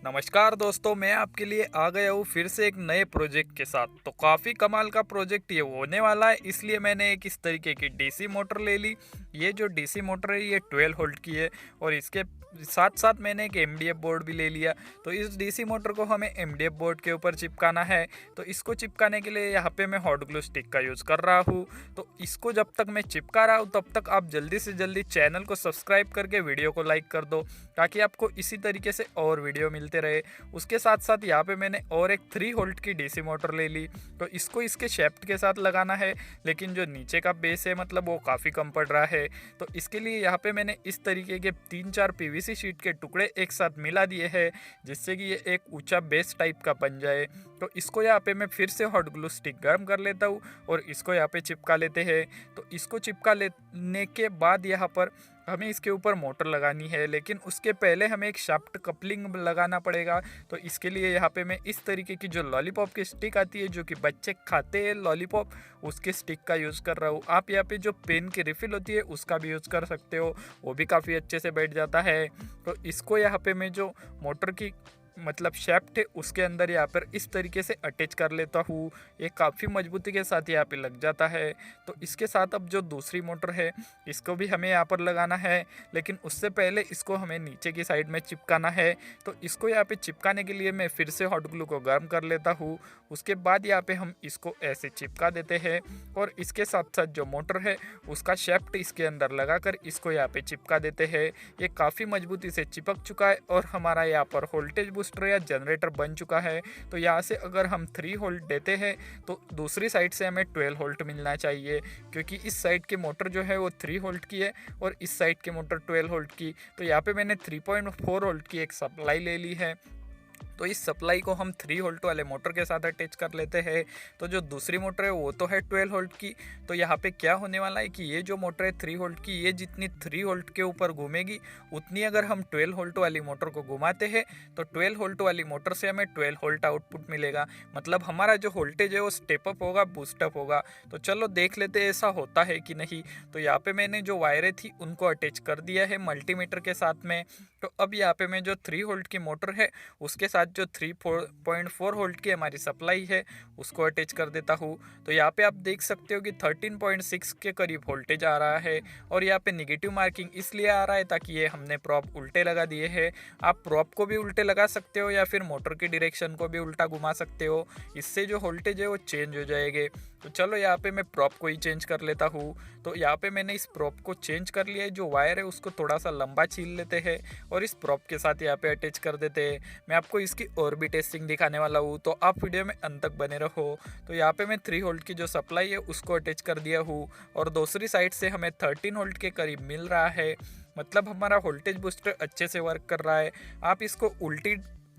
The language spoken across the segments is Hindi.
नमस्कार दोस्तों, मैं आपके लिए आ गया हूँ फिर से एक नए प्रोजेक्ट के साथ। तो काफ़ी कमाल का प्रोजेक्ट ये होने वाला है, इसलिए मैंने एक इस तरीके की डीसी मोटर ले ली। ये जो डीसी मोटर है ये 12 वोल्ट की है और इसके साथ साथ मैंने एक एमडीएफ बोर्ड भी ले लिया। तो इस डीसी मोटर को हमें एमडीएफ बोर्ड के ऊपर चिपकाना है। तो इसको चिपकाने के लिए यहाँ पे मैं हॉट ग्लू स्टिक का यूज़ कर रहा हूँ। तो इसको जब तक मैं चिपका रहा हूँ तब तक आप जल्दी से जल्दी चैनल को सब्सक्राइब करके वीडियो को लाइक कर दो, ताकि आपको इसी तरीके से और वीडियो मिलते रहे। उसके साथ साथ यहाँ पे मैंने और एक 3 वोल्ट की डीसी मोटर ले ली। तो इसको इसके शेफ्ट के साथ लगाना है, लेकिन जो नीचे का बेस है मतलब वो काफ़ी कम पड़ रहा है। तो इसके लिए यहाँ पे मैंने इस तरीके के 3-4 पीवीसी शीट के टुकड़े एक साथ मिला दिए हैं, जिससे कि ये एक ऊंचा बेस टाइप का बन जाए। तो इसको यहाँ पे मैं फिर से हॉट ग्लू स्टिक गर्म कर लेता हूँ और इसको यहाँ पे चिपका लेते हैं। तो इसको चिपका लेने के बाद यहाँ पर हमें इसके ऊपर मोटर लगानी है, लेकिन उसके पहले हमें एक शाफ्ट कपलिंग लगाना पड़ेगा। तो इसके लिए यहाँ पे मैं इस तरीके की जो लॉलीपॉप की स्टिक आती है, जो कि बच्चे खाते हैं लॉलीपॉप, उसके स्टिक का यूज़ कर रहा हूँ। आप यहाँ पे जो पेन की रिफ़िल होती है उसका भी यूज़ कर सकते हो, वो भी काफ़ी अच्छे से बैठ जाता है। तो इसको यहाँ पे मैं जो मोटर की मतलब शेफ्ट है उसके अंदर यहाँ पर इस तरीके से अटैच कर लेता हूँ। ये काफ़ी मजबूती के साथ यहाँ पे लग जाता है। तो इसके साथ अब जो दूसरी मोटर है इसको भी हमें यहाँ पर लगाना है, लेकिन उससे पहले इसको हमें नीचे की साइड में चिपकाना है। तो इसको यहाँ पे चिपकाने के लिए मैं फिर से हॉट ग्लू को गर्म कर लेता हूँ। उसके बाद यहाँ पे हम इसको ऐसे चिपका देते हैं और इसके साथ साथ जो मोटर है उसका शेफ्ट इसके अंदर लगाकर इसको यहाँ पे चिपका देते हैं। ये काफ़ी मजबूती से चिपक चुका है और हमारा यहाँ पर वोल्टेज बूस्टर या जनरेटर बन चुका है। तो यहाँ से अगर हम 3 वोल्ट देते हैं तो दूसरी साइड से हमें 12 वोल्ट मिलना चाहिए, क्योंकि इस साइड की मोटर जो है वो 3 वोल्ट की है और इस साइड की मोटर 12 वोल्ट की। तो यहाँ पे मैंने 3.4 वोल्ट की एक सप्लाई ले ली है। तो इस सप्लाई को हम 3 वोल्ट वाले मोटर के साथ अटैच कर लेते हैं। तो जो दूसरी मोटर है वो तो है 12 वोल्ट की। तो यहाँ पे क्या होने वाला है कि ये जो मोटर है 3 वोल्ट की, ये जितनी 3 वोल्ट के ऊपर घूमेगी उतनी अगर हम 12 वोल्ट वाली मोटर को घुमाते हैं तो 12 वोल्ट वाली मोटर से हमें 12 वोल्ट आउटपुट मिलेगा। मतलब हमारा जो वोल्टेज है वो स्टेप अप होगा, बूस्टअप होगा। तो चलो देख लेते हैं ऐसा होता है कि नहीं। तो यहाँ पे मैंने जो वायरें थी उनको अटैच कर दिया है मल्टीमीटर के साथ में। तो अब यहाँ पे मैं जो 3 वोल्ट की मोटर है उसके साथ जो 3.4 वोल्ट की हमारी सप्लाई है उसको अटैच कर देता हूँ। तो यहाँ पे आप देख सकते हो कि 13.6 के करीब वोल्टेज आ रहा है और यहाँ पे निगेटिव मार्किंग इसलिए आ रहा है ताकि ये हमने प्रॉप उल्टे लगा दिए हैं। आप प्रॉप को भी उल्टे लगा सकते हो या फिर मोटर की डायरेक्शन को भी उल्टा घुमा सकते हो, इससे जो वोल्टेज है वो चेंज हो जाएंगे। तो चलो यहाँ पे मैं प्रॉप को ही चेंज कर लेता हूँ। तो यहाँ पे मैंने इस प्रॉप को चेंज कर लिया है। जो वायर है उसको थोड़ा सा लंबा छील लेते हैं और इस प्रॉप के साथ यहाँ पे अटैच कर देते हैं। मैं आपको इसकी और भी टेस्टिंग दिखाने वाला हूँ, तो आप वीडियो में अंत तक बने रहो। तो यहाँ पे मैं 3 वोल्ट की जो सप्लाई है उसको अटैच कर दिया हूँ और दूसरी साइड से हमें 13 वोल्ट के करीब मिल रहा है। मतलब हमारा वोल्टेज बूस्टर अच्छे से वर्क कर रहा है। आप इसको उल्टी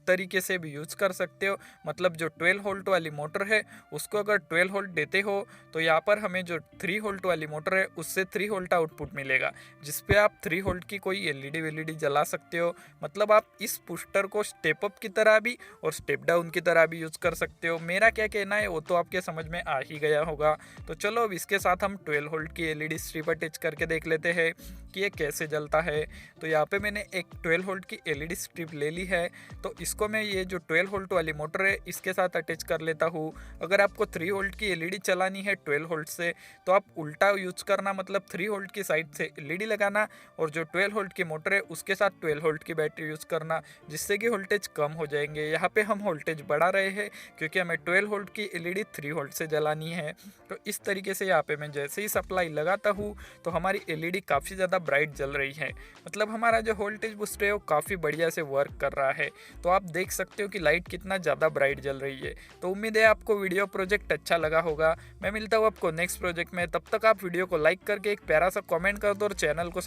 तरीके से भी यूज़ कर सकते हो। मतलब जो 12 वोल्ट वाली मोटर है उसको अगर 12 वोल्ट देते हो तो यहाँ पर हमें जो 3 वोल्ट वाली मोटर है उससे 3 वोल्ट आउटपुट मिलेगा, जिस पे आप 3 वोल्ट की कोई एलईडी वेलईडी जला सकते हो। मतलब आप इस बूस्टर को स्टेप अप की तरह भी और स्टेप डाउन की तरह भी यूज़ कर सकते हो। मेरा क्या कहना है वो तो आपके समझ में आ ही गया होगा। तो चलो अब इसके साथ हम 12 वोल्ट की एलईडी स्ट्रिप अटैच करके देख लेते हैं कि ये कैसे जलता है। तो यहाँ पे मैंने एक 12 वोल्ट की एलईडी स्ट्रिप ले ली है। तो इसको मैं ये जो 12 वोल्ट वाली मोटर है इसके साथ अटैच कर लेता हूँ। अगर आपको 3 वोल्ट की एलईडी चलानी है 12 वोल्ट से तो आप उल्टा यूज करना, मतलब 3 वोल्ट की साइड से एलईडी लगाना और जो 12 वोल्ट की मोटर है उसके साथ 12 वोल्ट की बैटरी यूज़ करना, जिससे कि वोल्टेज कम हो जाएंगे। यहाँ पे हम वोल्टेज बढ़ा रहे हैं क्योंकि हमें 12 वोल्ट की एलईडी 3 वोल्ट से जलानी है। तो इस तरीके से यहाँ पे मैं जैसे ही सप्लाई लगाता हूँ तो हमारी एलईडी काफ़ी ज़्यादा ब्राइट जल रही है। मतलब हमारा जो वोल्टेज बूस्टर है वो काफ़ी बढ़िया से वर्क कर रहा है। तो आप देख सकते हो कि लाइट कितना ज़्यादा ब्राइट जल रही है। तो उम्मीद है आपको वीडियो प्रोजेक्ट अच्छा लगा होगा। मैं मिलता हूँ आपको नेक्स्ट प्रोजेक्ट में, तब तक आप वीडियो को लाइक करके एक प्यारा सा कमेंट कर दो और चैनल को